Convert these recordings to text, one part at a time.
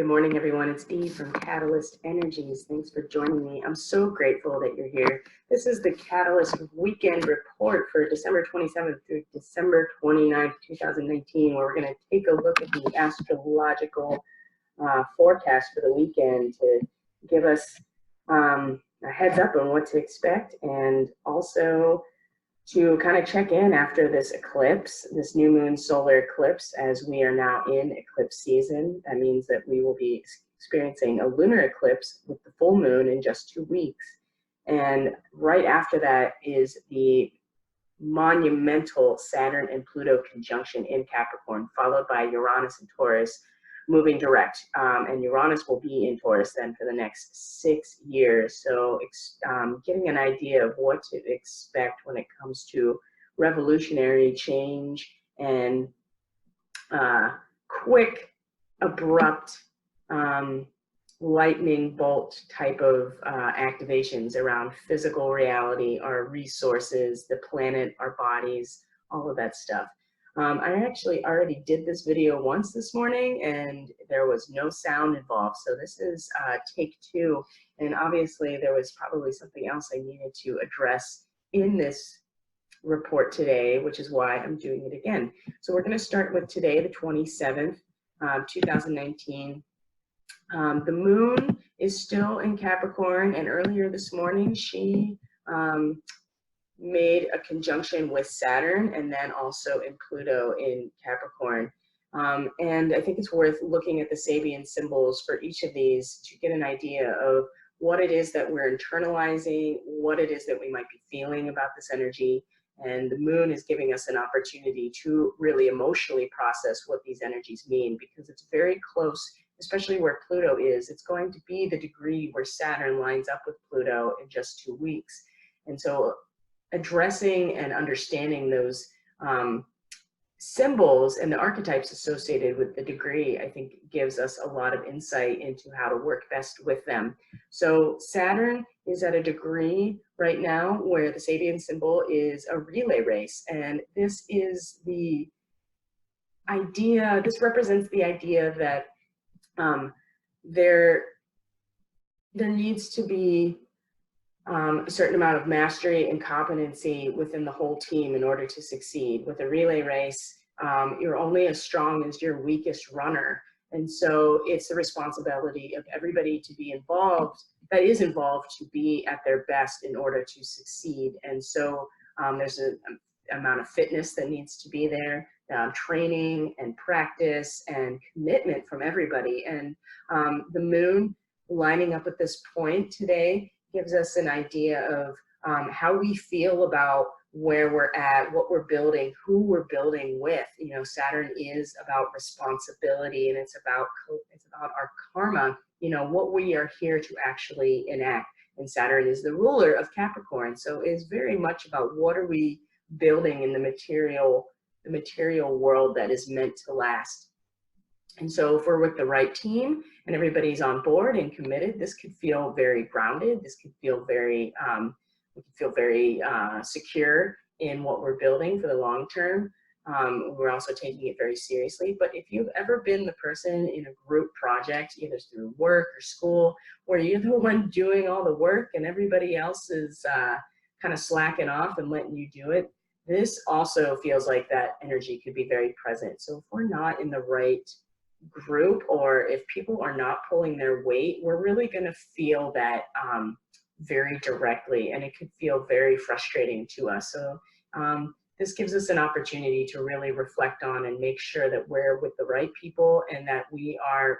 morning, everyone. It's Dee from CatalystEnergies. Thanks for joining me. I'm so grateful that you're here. This is the Catalyst Weekend Report for December 27th through December 29th, 2019, where we're going to take a look at the astrological forecast for the weekend to give us a heads up on what to expect, and also to kind of check in after this eclipse, this new moon solar eclipse, as we are now in eclipse season. That means that we will be experiencing a lunar eclipse with the full moon in just 2 weeks. And right after that is the monumental Saturn and Pluto conjunction in Capricorn, followed by Uranus and Taurus moving direct. And Uranus will be in Taurus then for the next 6 years. So getting an idea of what to expect when it comes to revolutionary change and quick, abrupt, lightning bolt type of activations around physical reality, our resources, the planet, our bodies, all of that stuff. I actually already did this video once this morning and there was no sound involved. So this is take 2. And obviously there was probably something else I needed to address in this report today, which is why I'm doing it again. So we're going to start with today, the 27th, 2019. The moon is still in Capricorn, and earlier this morning she made a conjunction with Saturn and then also in Pluto in Capricorn. And I think it's worth looking at the Sabian symbols for each of these to get an idea of what it is that we're internalizing, what it is that we might be feeling about this energy. And the moon is giving us an opportunity to really emotionally process what these energies mean, because it's very close, especially where Pluto is. It's going to be the degree where Saturn lines up with Pluto in just 2 weeks. And so addressing and understanding those symbols and the archetypes associated with the degree, I think gives us a lot of insight into how to work best with them. So Saturn is at a degree right now where the Sabian symbol is a relay race. And this is the idea, this represents the idea that there needs to be a certain amount of mastery and competency within the whole team in order to succeed. With a relay race, you're only as strong as your weakest runner. And so it's the responsibility of everybody to be involved, that is involved, to be at their best in order to succeed. And so there's an amount of fitness that needs to be there, training and practice and commitment from everybody. And the moon lining up at this point today gives us an idea of how we feel about where we're at, what we're building, who we're building with. You know, Saturn is about responsibility, and it's about our karma, you know, what we are here to actually enact. And Saturn is the ruler of Capricorn. So it's very much about what are we building in the material world that is meant to last. And so if we're with the right team and everybody's on board and committed, this could feel very grounded. This could feel very, we could feel very secure in what we're building for the long term. We're also taking it very seriously. But if you've ever been the person in a group project, either through work or school, where you're the one doing all the work and everybody else is kind of slacking off and letting you do it, this also feels like that energy could be very present. So if we're not in the right group, or if people are not pulling their weight, we're really going to feel that very directly, and it could feel very frustrating to us. So this gives us an opportunity to really reflect on and make sure that we're with the right people, and that we are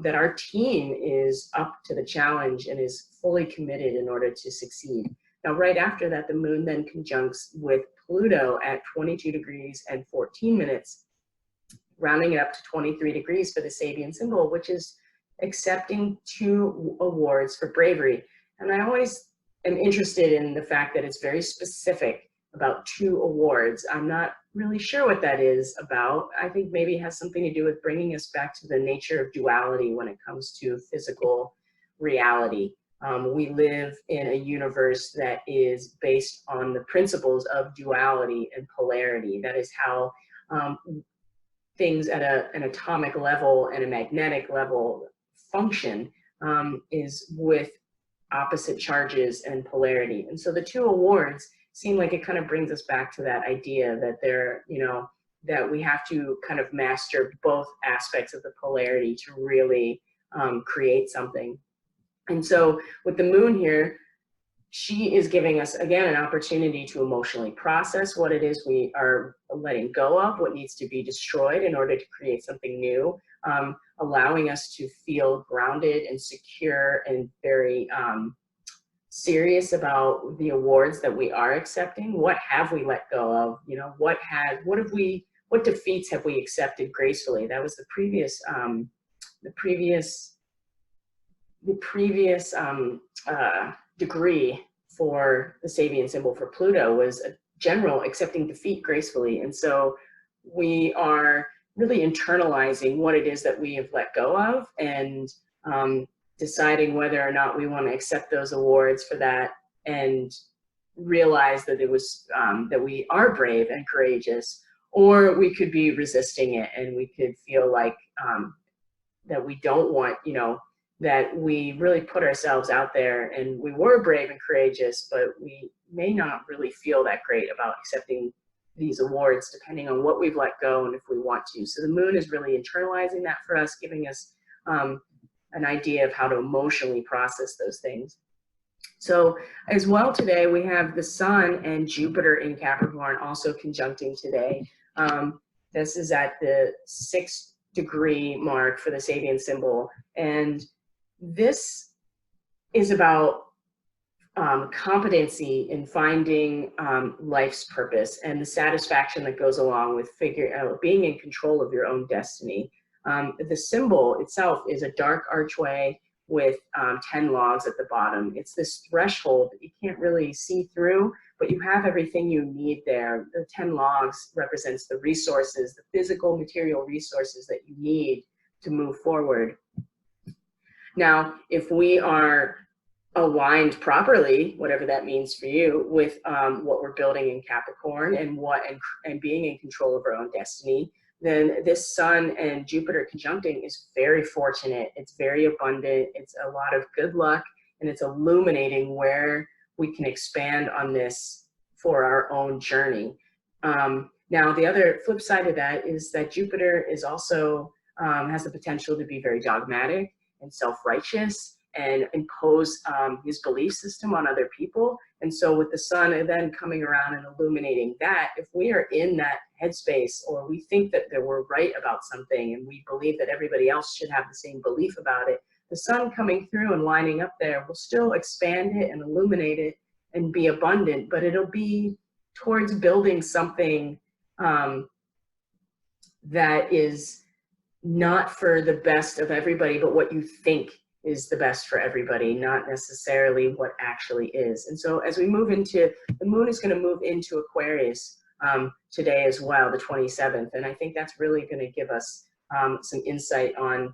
that our team is up to the challenge and is fully committed in order to succeed. Now, right after that, the moon then conjuncts with Pluto at 22 degrees and 14 minutes, rounding it up to 23 degrees for the Sabian symbol, which is accepting 2 awards for bravery. And I always am interested in the fact that it's very specific about 2 awards. I'm not really sure what that is about. I think maybe it has something to do with bringing us back to the nature of duality when it comes to physical reality. We live in a universe that is based on the principles of duality and polarity. That is how things at an atomic level and a magnetic level function is with opposite charges and polarity. And so the two awards seem like it kind of brings us back to that idea that they're, you know, that we have to kind of master both aspects of the polarity to really create something. And so with the moon here, she is giving us, again, an opportunity to emotionally process what it is we are letting go of, what needs to be destroyed in order to create something new, allowing us to feel grounded and secure and very serious about the awards that we are accepting. What have we let go of? You know, what defeats have we accepted gracefully? That was the previous degree for the Sabian symbol for Pluto was a general accepting defeat gracefully. And so we are really internalizing what it is that we have let go of and deciding whether or not we want to accept those awards for that and realize that it was that we are brave and courageous, or we could be resisting it and we could feel like that we don't want, you know, that we really put ourselves out there and we were brave and courageous, but we may not really feel that great about accepting these awards depending on what we've let go and if we want to. So the moon is really internalizing that for us, giving us an idea of how to emotionally process those things. So as well today, we have the sun and Jupiter in Capricorn also conjuncting today. This is at the 6th degree mark for the Sabian symbol. And this is about competency in finding life's purpose and the satisfaction that goes along with being in control of your own destiny. The symbol itself is a dark archway with 10 logs at the bottom. It's this threshold that you can't really see through, but you have everything you need there. The 10 logs represents the resources, the physical material resources that you need to move forward. Now, if we are aligned properly, whatever that means for you, with what we're building in Capricorn and being in control of our own destiny, then this sun and Jupiter conjuncting is very fortunate. It's very abundant. It's a lot of good luck, and it's illuminating where we can expand on this for our own journey. Now, the other flip side of that is that Jupiter is also has the potential to be very dogmatic and self-righteous and impose his belief system on other people. And so with the sun and then coming around and illuminating that, if we are in that headspace, or we think that we're right about something and we believe that everybody else should have the same belief about it, the sun coming through and lining up there will still expand it and illuminate it and be abundant, but it'll be towards building something that is not for the best of everybody, but what you think is the best for everybody, not necessarily what actually is. And so as we move into, the moon is going to move into Aquarius today as well, the 27th. And I think that's really going to give us some insight on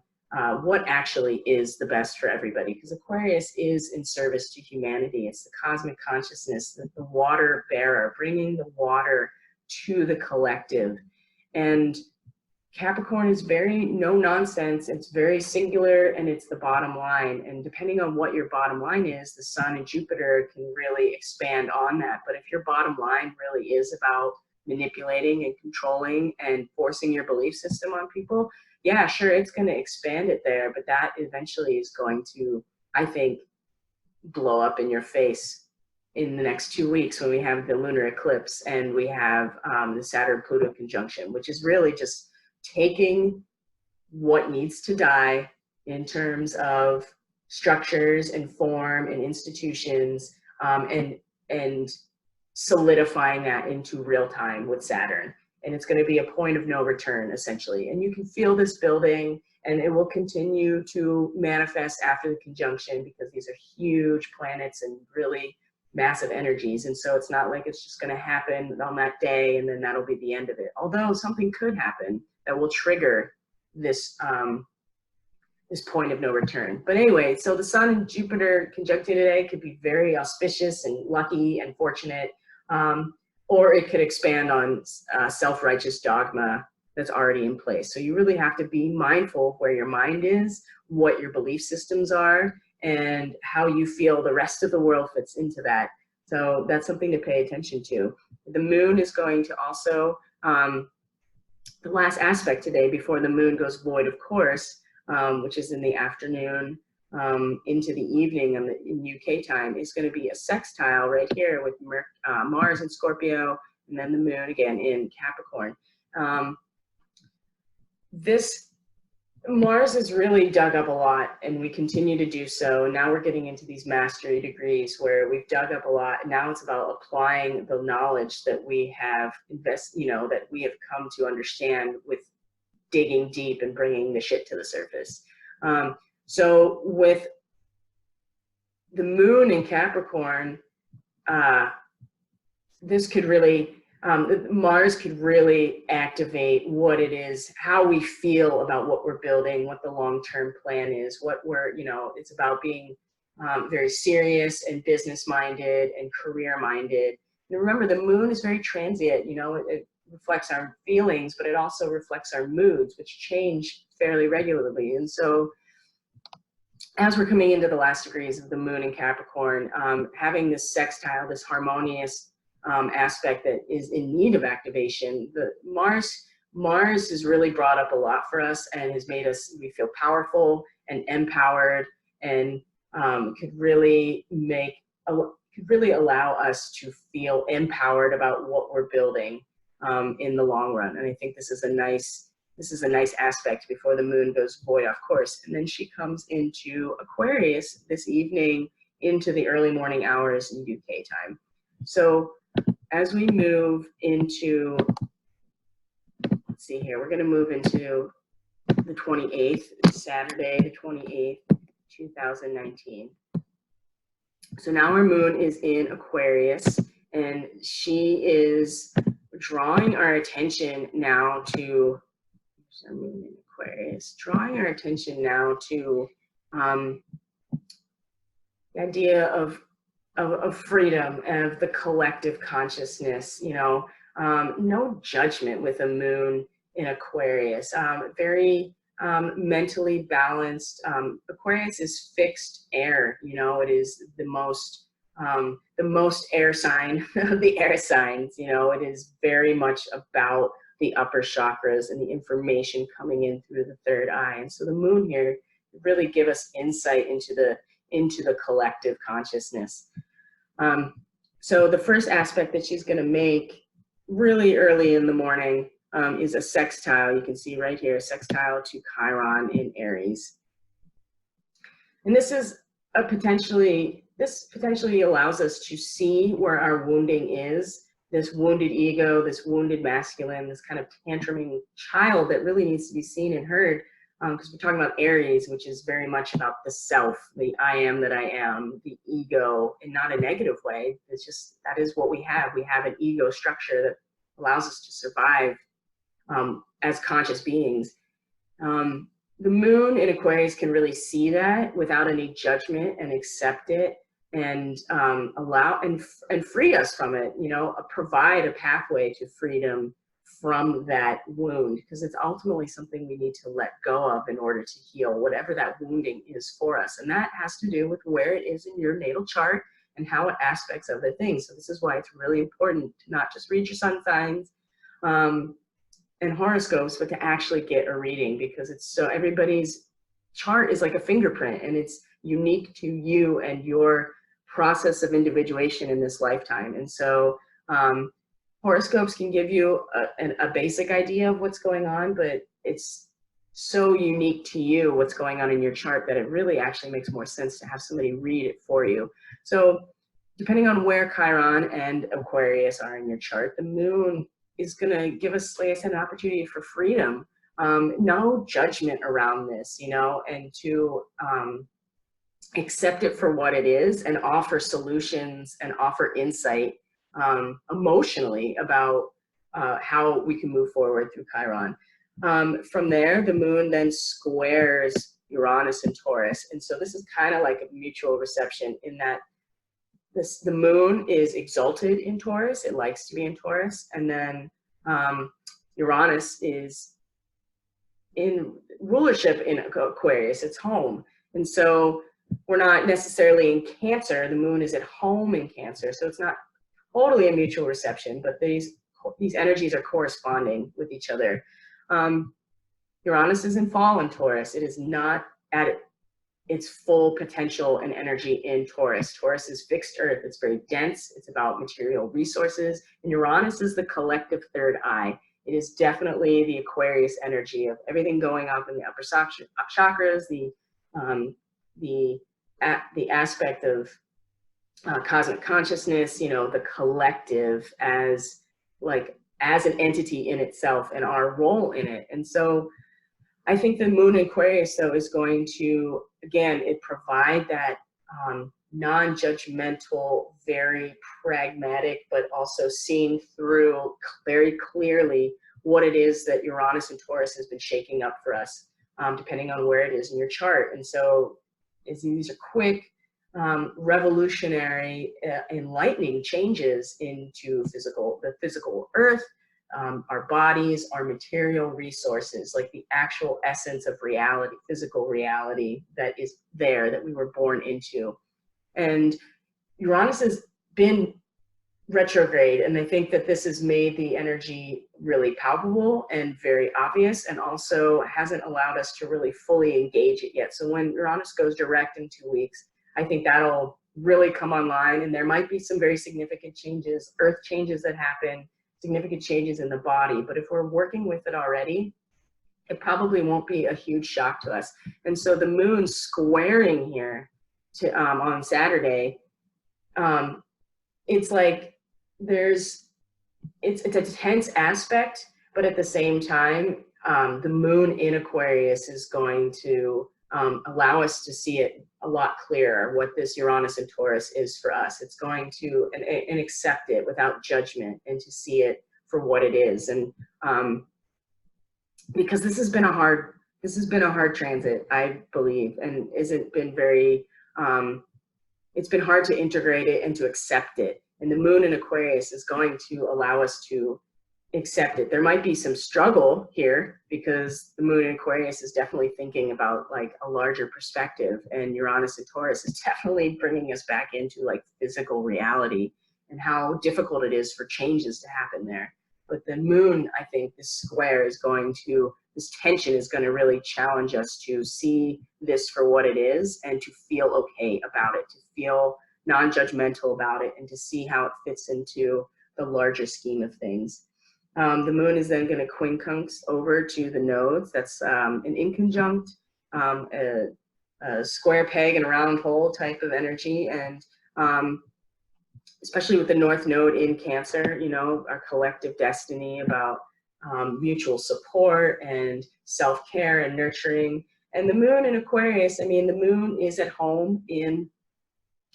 what actually is the best for everybody, because Aquarius is in service to humanity. It's the cosmic consciousness, the water bearer, bringing the water to the collective. And Capricorn is very no nonsense. It's very singular, and it's the bottom line. And depending on what your bottom line is, the sun and Jupiter can really expand on that. But if your bottom line really is about manipulating and controlling and forcing your belief system on people, yeah, sure, it's going to expand it there. But that eventually is going to, I think, blow up in your face in the next 2 weeks when we have the lunar eclipse and we have the Saturn-Pluto conjunction, which is really just taking what needs to die in terms of structures and form and institutions and solidifying that into real time with Saturn. And it's going to be a point of no return, essentially. And you can feel this building, and it will continue to manifest after the conjunction because these are huge planets and really massive energies. And so it's not like it's just going to happen on that day and then that'll be the end of it. Although something could happen that will trigger this this point of no return. But anyway, so the sun and Jupiter conjuncting today could be very auspicious and lucky and fortunate, or it could expand on self-righteous dogma that's already in place. So you really have to be mindful of where your mind is, what your belief systems are, and how you feel the rest of the world fits into that. So that's something to pay attention to. The moon is going to also, the last aspect today before the moon goes void, of course, which is in the afternoon into the evening in UK time, is going to be a sextile right here with Mars in Scorpio, and then the moon again in Capricorn. Mars has really dug up a lot, and we continue to do so. Now we're getting into these mastery degrees where we've dug up a lot. And now it's about applying the knowledge that we have that we have come to understand with digging deep and bringing the shit to the surface. So with the moon in Capricorn, this could really, Mars could really activate what it is, how we feel about what we're building, what the long-term plan is, what we're, it's about being very serious and business-minded and career-minded. And remember, the moon is very transient, it reflects our feelings, but it also reflects our moods, which change fairly regularly. And so as we're coming into the last degrees of the moon in Capricorn, having this sextile, this harmonious aspect that is in need of activation, Mars has really brought up a lot for us and has made we feel powerful and empowered, and could really allow us to feel empowered about what we're building in the long run. And I think this is a nice aspect before the moon goes void, of course. And then she comes into Aquarius this evening into the early morning hours in UK time. So as we move into, let's see here, we're going to move into the 28th, Saturday, the 28th, 2019. So now our moon is in Aquarius, and she is drawing our attention now to, our moon in Aquarius, drawing our attention now to the idea of freedom and of the collective consciousness, no judgment with a moon in Aquarius, very mentally balanced. Aquarius is fixed air, it is the most air sign of the air signs, it is very much about the upper chakras and the information coming in through the third eye. And so the moon here really give us insight into the collective consciousness. So the first aspect that she's going to make really early in the morning is a sextile. You can see right here, sextile to Chiron in Aries. And this potentially allows us to see where our wounding is, this wounded ego, this wounded masculine, this kind of tantruming child that really needs to be seen and heard. Because we're talking about Aries, which is very much about the self, the I am that I am, the ego, in not a negative way. It's just, that is what we have. We have an ego structure that allows us to survive as conscious beings. The moon in Aquarius can really see that without any judgment and accept it and allow and free us from it, provide a pathway to freedom from that wound, because it's ultimately something we need to let go of in order to heal whatever that wounding is for us. And that has to do with where it is in your natal chart and how it aspects other things. So this is why it's really important to not just read your sun signs and horoscopes, but to actually get a reading, because everybody's chart is like a fingerprint, and it's unique to you and your process of individuation in this lifetime. And so horoscopes can give you a basic idea of what's going on, but it's so unique to you what's going on in your chart that it really actually makes more sense to have somebody read it for you. So depending on where Chiron and Aquarius are in your chart, the moon is going to give us, like I said, an opportunity for freedom, no judgment around this, and to accept it for what it is and offer solutions and offer insight emotionally about how we can move forward through Chiron. From there, the moon then squares Uranus and Taurus. And so this is kind of like a mutual reception in that the moon is exalted in Taurus. It likes to be in Taurus. And then Uranus is in rulership in Aquarius, it's home. And so we're not necessarily in Cancer. The moon is at home in Cancer. So it's not totally a mutual reception, but these energies are corresponding with each other. Uranus is in fall in Taurus. It is not at its full potential and energy in Taurus. Taurus is fixed earth. It's very dense. It's about material resources. And Uranus is the collective third eye. It is definitely the Aquarius energy of everything going up in the upper chakras, the aspect of cosmic consciousness, you know, the collective as an entity in itself and our role in it. And so I think the moon in Aquarius, though, is going to, again, it provide that non-judgmental, very pragmatic, but also seeing through very clearly what it is that Uranus and Taurus has been shaking up for us, depending on where it is in your chart. And so these are quick, revolutionary, enlightening changes into the physical earth, our bodies, our material resources, like the actual essence of reality, physical reality that is there, that we were born into. And Uranus has been retrograde, and I think that this has made the energy really palpable and very obvious, and also hasn't allowed us to really fully engage it yet. So when Uranus goes direct in 2 weeks, I think that'll really come online, and there might be some very significant changes, earth changes that happen, significant changes in the body. But if we're working with it already, it probably won't be a huge shock to us. And so the moon squaring here to on Saturday, it's like it's a tense aspect, but at the same time, the moon in Aquarius is going to allow us to see it a lot clearer, what this Uranus and Taurus is for us. It's going to and accept it without judgment, and to see it for what it is. And because this has been a hard transit, I believe, and isn't been very it's been hard to integrate it and to accept it. And the moon in Aquarius is going to allow us to accept it. There might be some struggle here, because the moon in Aquarius is definitely thinking about like a larger perspective, and Uranus and Taurus is definitely bringing us back into like physical reality and how difficult it is for changes to happen there. But the moon, I think this square is going to, this tension is going to really challenge us to see this for what it is, and to feel okay about it, to feel non-judgmental about it, and to see how it fits into the larger scheme of things. The moon is then going to quincunx over to the nodes. That's an inconjunct, a square peg and a round hole type of energy. And especially with the North Node in Cancer, you know, our collective destiny about mutual support and self-care and nurturing. And the moon in Aquarius, I mean, the moon is at home in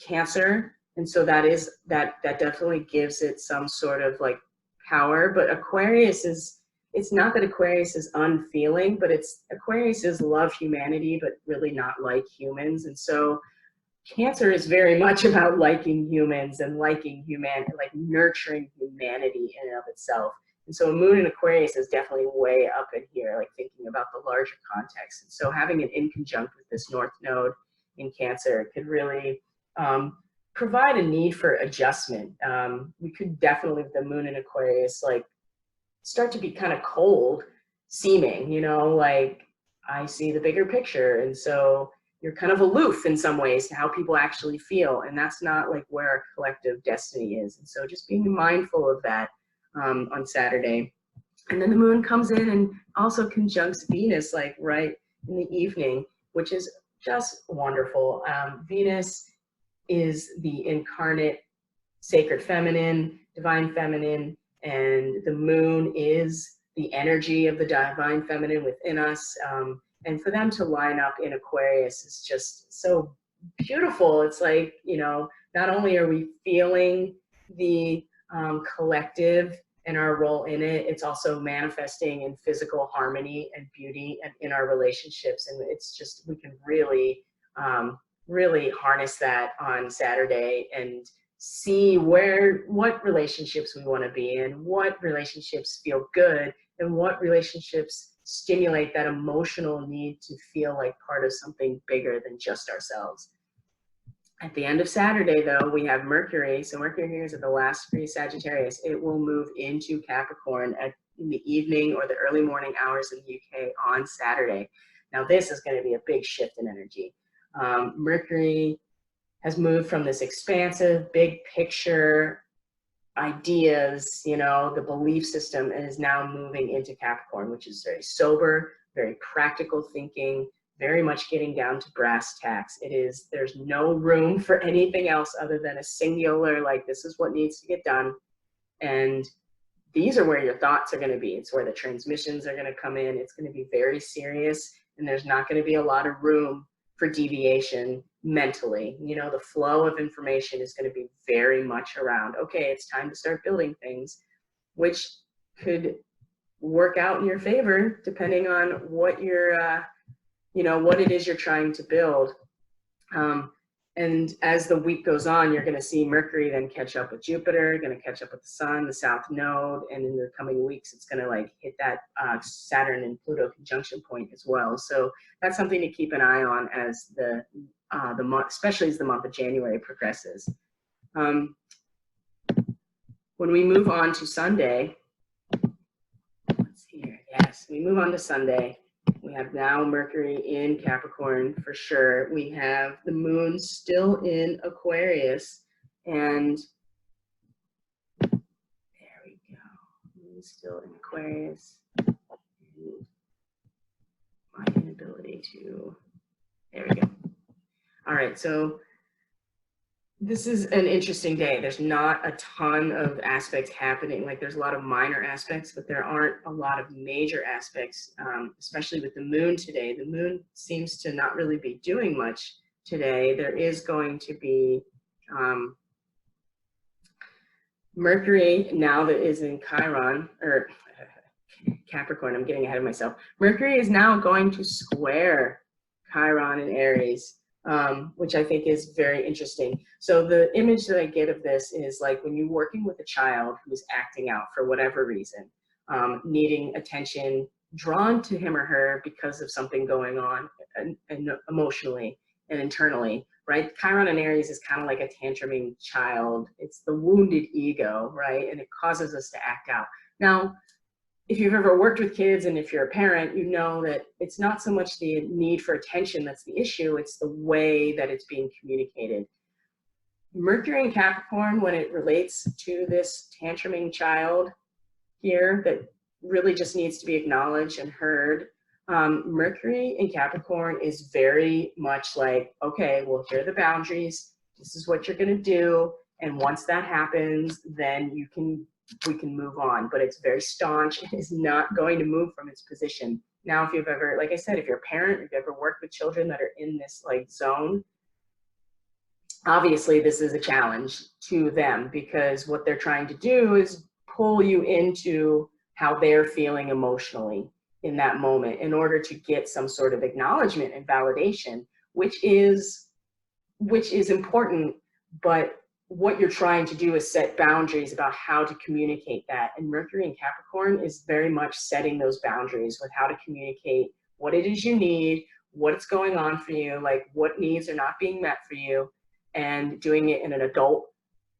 Cancer. And so that definitely gives it some sort of like power. But Aquarius is, it's not that Aquarius is unfeeling, but Aquarius is love humanity, but really not like humans. And so Cancer is very much about liking humans and liking humanity, like nurturing humanity in and of itself. And so a moon in Aquarius is definitely way up in here, like thinking about the larger context. And so having it in conjunct with this North Node in Cancer could really provide a need for adjustment. We could definitely, with the moon in Aquarius, like start to be kind of cold seeming, you know, like I see the bigger picture. And so you're kind of aloof in some ways to how people actually feel. And that's not like where our collective destiny is. And so just being mindful of that on Saturday. And then the moon comes in and also conjuncts Venus, like right in the evening, which is just wonderful. Venus is the incarnate sacred feminine, divine feminine, and the moon is the energy of the divine feminine within us. And for them to line up in Aquarius is just so beautiful. It's like, you know, not only are we feeling the collective and our role in it, it's also manifesting in physical harmony and beauty and in our relationships. And it's just, we can really, really harness that on Saturday and see what relationships we want to be in, what relationships feel good, and what relationships stimulate that emotional need to feel like part of something bigger than just ourselves. At the end of Saturday, though, we have Mercury. So Mercury here is at the last degree Sagittarius. It will move into Capricorn in the evening or the early morning hours in the UK on Saturday. Now, this is going to be a big shift in energy. Mercury has moved from this expansive, big picture ideas, you know, the belief system, and is now moving into Capricorn, which is very sober, very practical thinking, very much getting down to brass tacks. There's no room for anything else other than a singular, like, this is what needs to get done. And these are where your thoughts are going to be. It's where the transmissions are going to come in. It's going to be very serious, and there's not going to be a lot of room for deviation mentally. You know, the flow of information is going to be very much around, okay, it's time to start building things, which could work out in your favor depending on what you're, you know, what it is you're trying to build. And as the week goes on, you're going to see Mercury then catch up with Jupiter, going to catch up with the Sun, the South Node, and in the coming weeks, it's going to like hit that Saturn and Pluto conjunction point as well. So that's something to keep an eye on as the month, especially as the month of January progresses. When we move on to Sunday, let's see here. Yes, we move on to Sunday. We have now Mercury in Capricorn for sure. We have the moon still in Aquarius, and there we go. Moon still in Aquarius. And my inability to, there we go. All right, so this is an interesting day. There's not a ton of aspects happening. Like, there's a lot of minor aspects, but there aren't a lot of major aspects, especially with the moon today. The moon seems to not really be doing much today. There is going to be Mercury now that is in Chiron, or Capricorn, I'm getting ahead of myself. Mercury is now going to square Chiron in Aries. Which I think is very interesting. So the image that I get of this is like when you're working with a child who's acting out for whatever reason, needing attention, drawn to him or her because of something going on and emotionally and internally, right? Chiron in Aries is kind of like a tantruming child. It's the wounded ego, right? And it causes us to act out. Now, if you've ever worked with kids and if you're a parent, you know that it's not so much the need for attention that's the issue, it's the way that it's being communicated. Mercury in Capricorn, when it relates to this tantruming child here that really just needs to be acknowledged and heard, Mercury in Capricorn is very much like, okay, well, here are the boundaries, this is what you're gonna do, and once that happens, then we can move on, but it's very staunch. It is not going to move from its position. Now, if you've ever, like I said, if you're a parent, if you've ever worked with children that are in this like zone, obviously this is a challenge to them because what they're trying to do is pull you into how they're feeling emotionally in that moment in order to get some sort of acknowledgement and validation, which is important, but what you're trying to do is set boundaries about how to communicate that. And Mercury in Capricorn is very much setting those boundaries with how to communicate what it is you need, what's going on for you, like what needs are not being met for you, and doing it in an adult,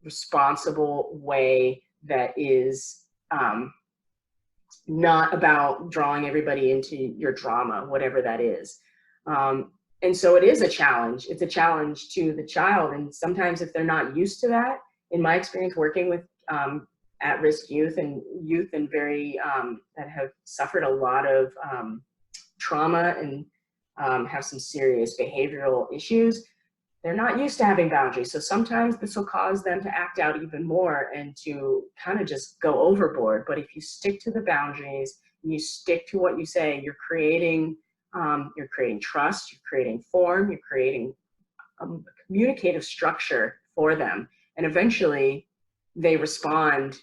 responsible way that is not about drawing everybody into your drama, whatever that is. And so it is a challenge. It's a challenge to the child. And sometimes if they're not used to that, in my experience working with at-risk youth and very, that have suffered a lot of trauma and have some serious behavioral issues, they're not used to having boundaries. So sometimes this will cause them to act out even more and to kind of just go overboard. But if you stick to the boundaries and you stick to what you say, you're creating trust, you're creating form, you're creating a communicative structure for them. And eventually they respond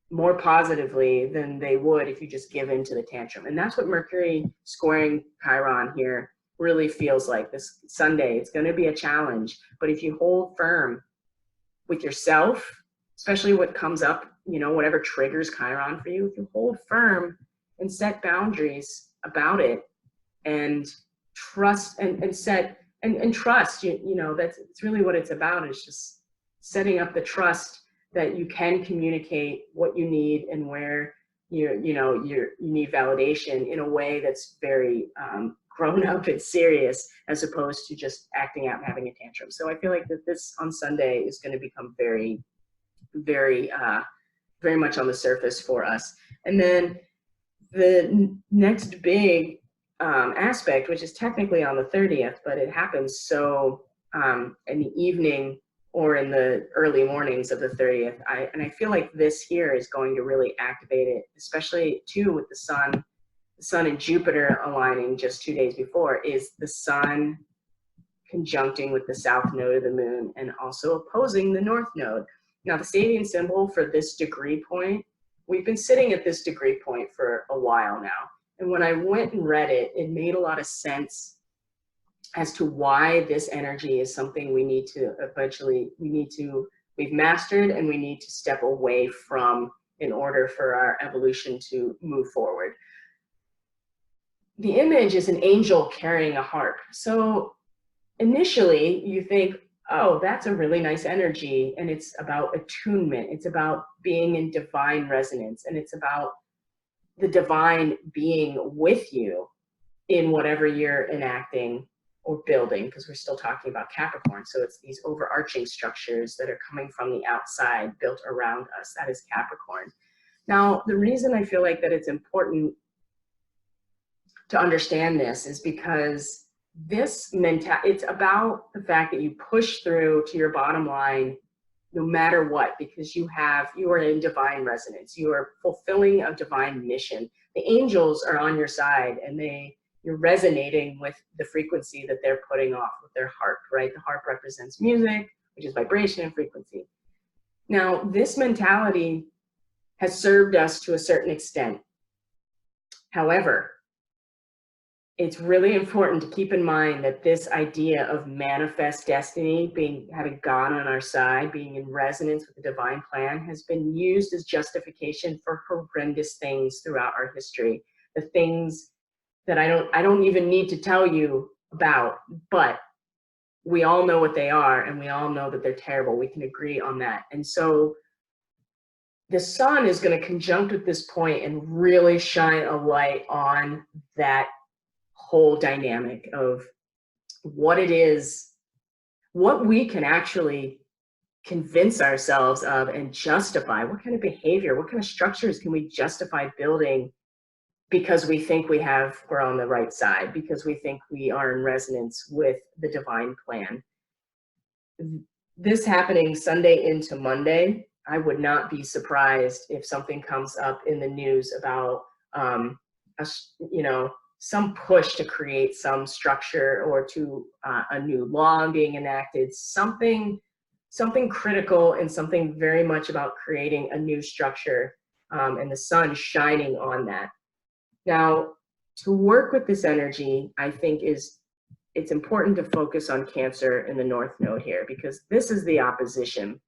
more positively than they would if you just give in to the tantrum. And that's what Mercury squaring Chiron here really feels like this Sunday. It's going to be a challenge, but if you hold firm with yourself, especially what comes up, you know, whatever triggers Chiron for you, if you hold firm and set boundaries about it, and trust, and set and trust. You know, it's really what it's about, is just setting up the trust that you can communicate what you need and where you need validation in a way that's very grown up and serious, as opposed to just acting out and having a tantrum. So I feel like that this on Sunday is going to become very, very, very much on the surface for us. And then the next big aspect, which is technically on the 30th, but it happens so in the evening or in the early mornings of the 30th. And I feel like this here is going to really activate it, especially too with the sun and Jupiter aligning just 2 days before, is the sun conjuncting with the south node of the moon and also opposing the north node. Now, the Sabian symbol for this degree point, we've been sitting at this degree point for a while now. And when I went and read it, it made a lot of sense as to why this energy is something we need to eventually, we've mastered and we need to step away from in order for our evolution to move forward. The image is an angel carrying a harp. So initially you think, oh, that's a really nice energy, and it's about attunement, it's about being in divine resonance, and it's about the divine being with you in whatever you're enacting or building, because we're still talking about Capricorn. So it's these overarching structures that are coming from the outside, built around us. That is Capricorn. Now, the reason I feel like that it's important to understand this is because this it's about the fact that you push through to your bottom line no matter what, because you are in divine resonance. You are fulfilling a divine mission. The angels are on your side, and you're resonating with the frequency that they're putting off with their harp, right? The harp represents music, which is vibration and frequency. Now, this mentality has served us to a certain extent. However, it's really important to keep in mind that this idea of manifest destiny, having God on our side, being in resonance with the divine plan, has been used as justification for horrendous things throughout our history. The things that I don't even need to tell you about, but we all know what they are, and we all know that they're terrible. We can agree on that. And so the sun is going to conjunct with this point and really shine a light on that whole dynamic of what it is, what we can actually convince ourselves of and justify. What kind of behavior, what kind of structures can we justify building because we think we're on the right side, because we think we are in resonance with the divine plan. This happening Sunday into Monday, I would not be surprised if something comes up in the news about some push to create some structure, or to a new law being enacted, something critical, and something very much about creating a new structure, and the sun shining on that. Now, to work with this energy, I think it's important to focus on Cancer in the North Node here, because this is the opposition,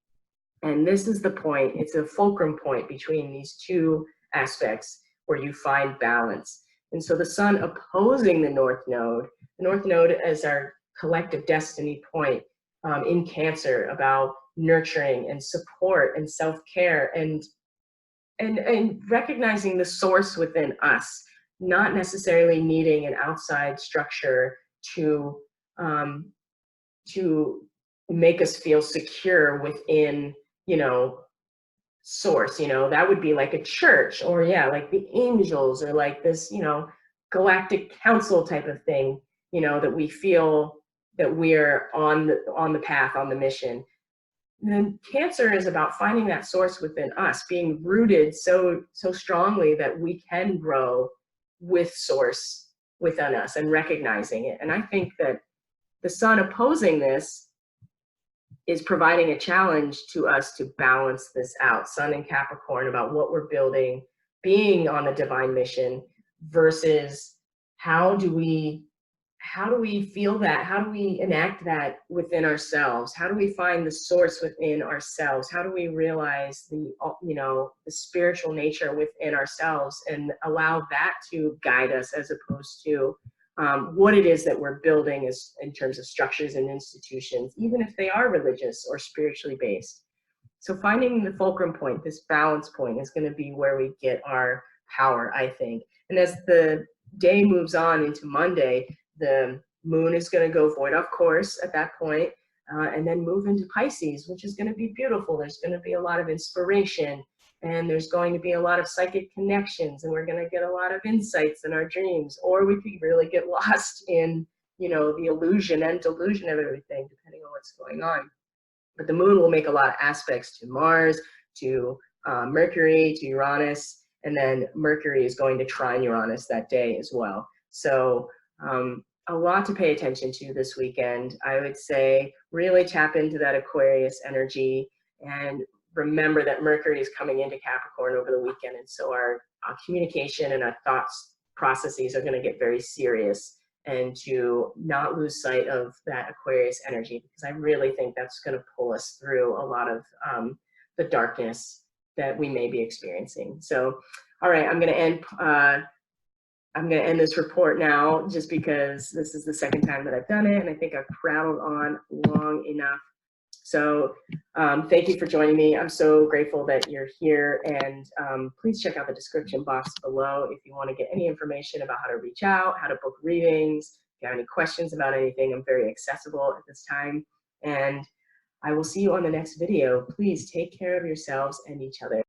and this is the point. It's a fulcrum point between these two aspects where you find balance. And so the sun opposing the North Node as our collective destiny point in Cancer, about nurturing and support and self-care and recognizing the source within us, not necessarily needing an outside structure to make us feel secure within, source. That would be like a church, or like the angels, or like this, galactic council type of thing, that we feel that we're on the path, on the mission. And then Cancer is about finding that source within us, being rooted so strongly that we can grow with source within us and recognizing it. And I think that the sun opposing this is providing a challenge to us to balance this out. Sun in Capricorn, about what we're building, being on a divine mission, versus how do we how do we feel that? How do we enact that within ourselves? How do we find the source within ourselves? How do we realize the, you know, the spiritual nature within ourselves and allow that to guide us as opposed to what it is that we're building as in terms of structures and institutions, even if they are religious or spiritually based. So finding the fulcrum point, this balance point, is going to be where we get our power, I think. And as the day moves on into Monday, the moon is going to go void, of course, at that point, and then move into Pisces, which is going to be beautiful. There's going to be a lot of inspiration, and there's going to be a lot of psychic connections, and we're going to get a lot of insights in our dreams, or we could really get lost in, you know, the illusion and delusion of everything, depending on what's going on. But the moon will make a lot of aspects to Mars, to Mercury, to Uranus, and then Mercury is going to trine Uranus that day as well. So a lot to pay attention to this weekend. I would say really tap into that Aquarius energy and remember that Mercury is coming into Capricorn over the weekend. And so our communication and our thoughts processes are going to get very serious, and to not lose sight of that Aquarius energy, because I really think that's going to pull us through a lot of the darkness that we may be experiencing. So, all right, I'm going to end this report now, just because this is the second time that I've done it, and I think I've prattled on long enough. So thank you for joining me. I'm so grateful that you're here, and please check out the description box below if you want to get any information about how to reach out, how to book readings. If you have any questions about anything, I'm very accessible at this time, and I will see you on the next video. Please take care of yourselves and each other.